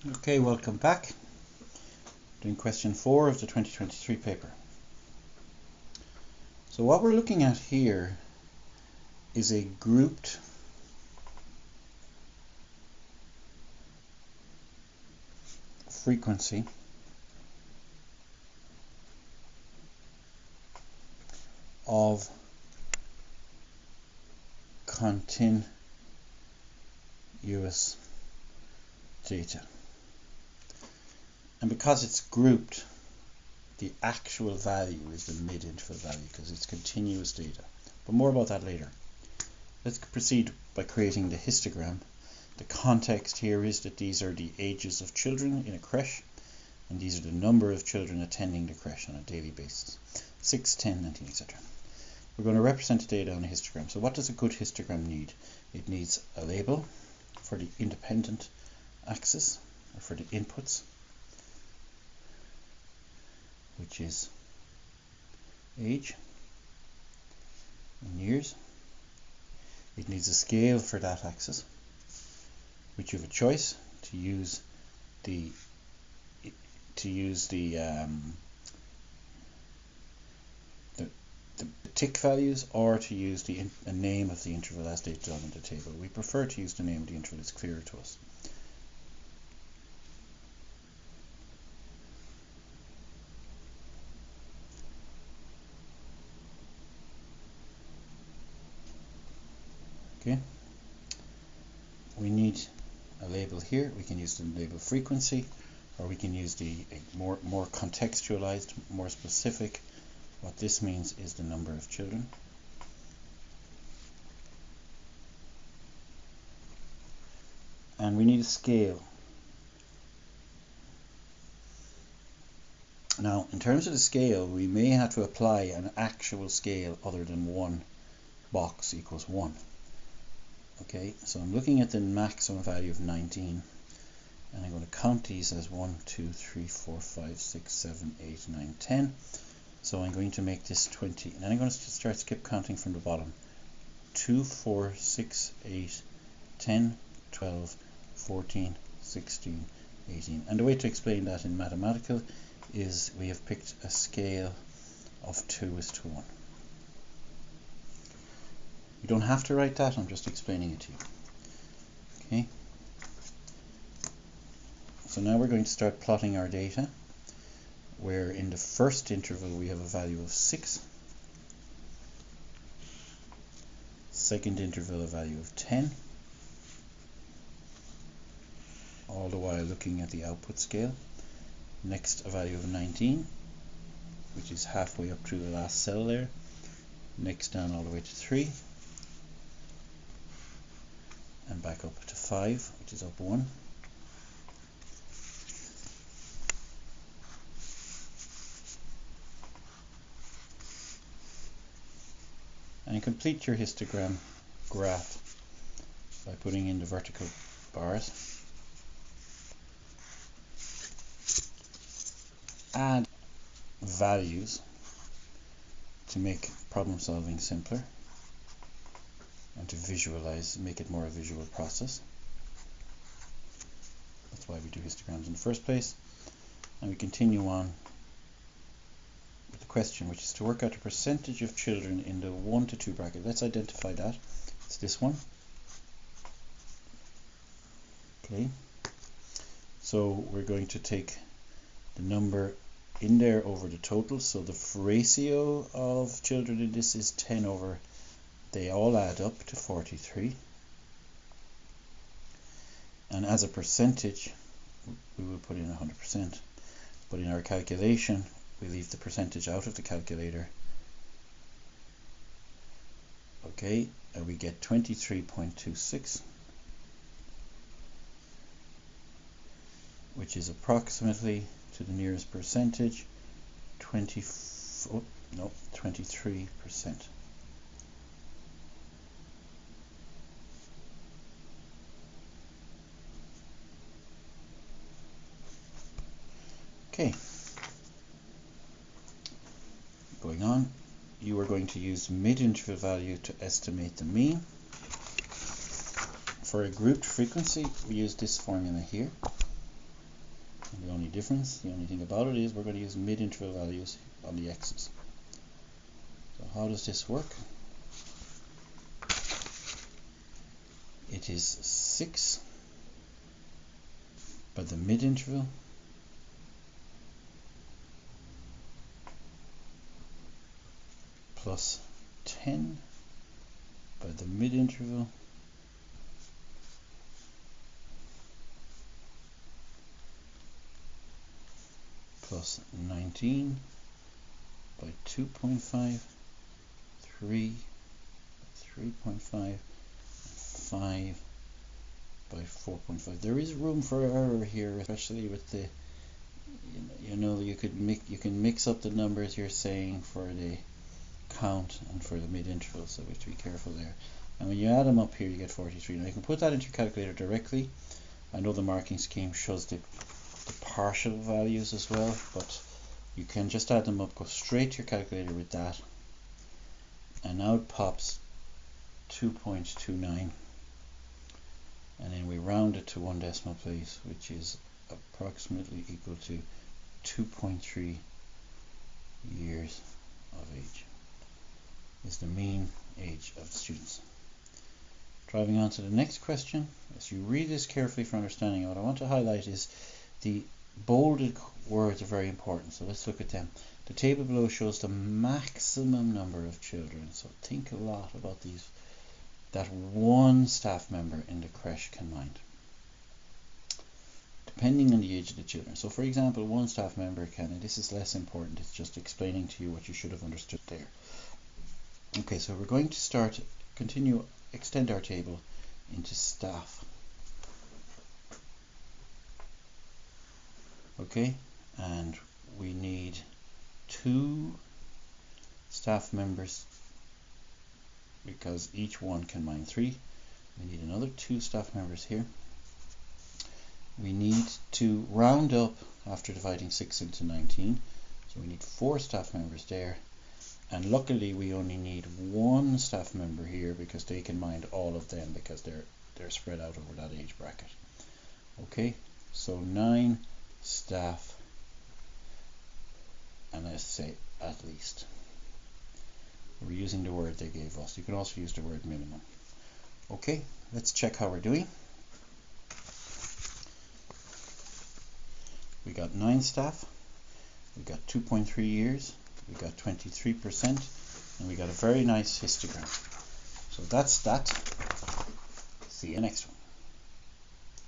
Okay, welcome back. Doing question 4 of the 2023 paper. So what we're looking at here is a grouped frequency of continuous data. And because it's grouped, the actual value is the mid-interval value because it's continuous data. But more about that later. Let's proceed by creating the histogram. The context here is that these are the ages of children in a creche, and these are the number of children attending the creche on a daily basis. 6, 10, 19, etc. We're going to represent the data on a histogram. So what does a good histogram need? It needs a label for the independent axis, or for the inputs, which is age in years. It needs a scale for that axis, which you have a choice to use the tick values, or to use the name of the interval as stated on the table. We prefer to use the name of the interval, it's clearer to us. Okay, we need a label here. We can use the label frequency, or we can use the more contextualized, more specific. What this means is the number of children. And we need a scale. Now, in terms of the scale, we may have to apply an actual scale other than one box equals 1. Okay, so I'm looking at the maximum value of 19, and I'm going to count these as 1, 2, 3, 4, 5, 6, 7, 8, 9, 10. So I'm going to make this 20, and then I'm going to start skip counting from the bottom. 2, 4, 6, 8, 10, 12, 14, 16, 18. And the way to explain that in mathematical is we have picked a scale of 2:1. You don't have to write that, I'm just explaining it to you. Okay. So now we're going to start plotting our data, where in the first interval we have a value of 6, second interval a value of 10, all the while looking at the output scale. Next a value of 19, which is halfway up through the last cell there. Next down all the way to 3, and back up to 5, which is up 1. And complete your histogram graph by putting in the vertical bars. Add values to make problem solving simpler and to visualize, make it more a visual process. That's why we do histograms in the first place. And we continue on with the question, which is to work out the percentage of children in the 1 to 2 bracket. Let's identify that. It's this one. Okay. So we're going to take the number in there over the total. So the ratio of children in this is 10 over, they all add up to 43. And as a percentage, we will put in 100%. But in our calculation, we leave the percentage out of the calculator. Okay, and we get 23.26, which is approximately, to the nearest percentage, 23%. Okay, going on, you are going to use mid-interval value to estimate the mean. For a grouped frequency, we use this formula here. The only difference, the only thing about it is we're going to use mid-interval values on the x's. So how does this work? It is 6 by the mid-interval plus 10 by the mid-interval plus 19 by 2.5, 3, 3.5, 5 by 4.5. There is room for error here, especially with the, you can mix up the numbers you're saying for the count and for the mid-interval, so we have to be careful there. And when you add them up here, you get 43. Now you can put that into your calculator directly. I know the marking scheme shows the partial values as well, but you can just add them up, go straight to your calculator with that, and now it pops 2.29, and then we round it to 1 decimal place, which is approximately equal to 2.3 years of age is the mean age of the students. Driving on to the next question, as you read this carefully for understanding, what I want to highlight is the bolded words are very important, so let's look at them. The table below shows the maximum number of children, so think a lot about these that one staff member in the creche can mind, depending on the age of the children. So for example, one staff member can, and this is less important, it's just explaining to you what you should have understood there. Okay, so we're going to extend our table into staff. Okay, and we need 2 staff members because each one can mind 3. We need another 2 staff members here. We need to round up after dividing 6 into 19, so we need 4 staff members there. And luckily we only need 1 staff member here because they can mind all of them because they're spread out over that age bracket. Okay, so 9 staff, and let's say at least. We're using the word they gave us. You can also use the word minimum. Okay, let's check how we're doing. We got 9 staff, we got 2.3 years, we got 23%, and we got a very nice histogram. So that's that. See you next one.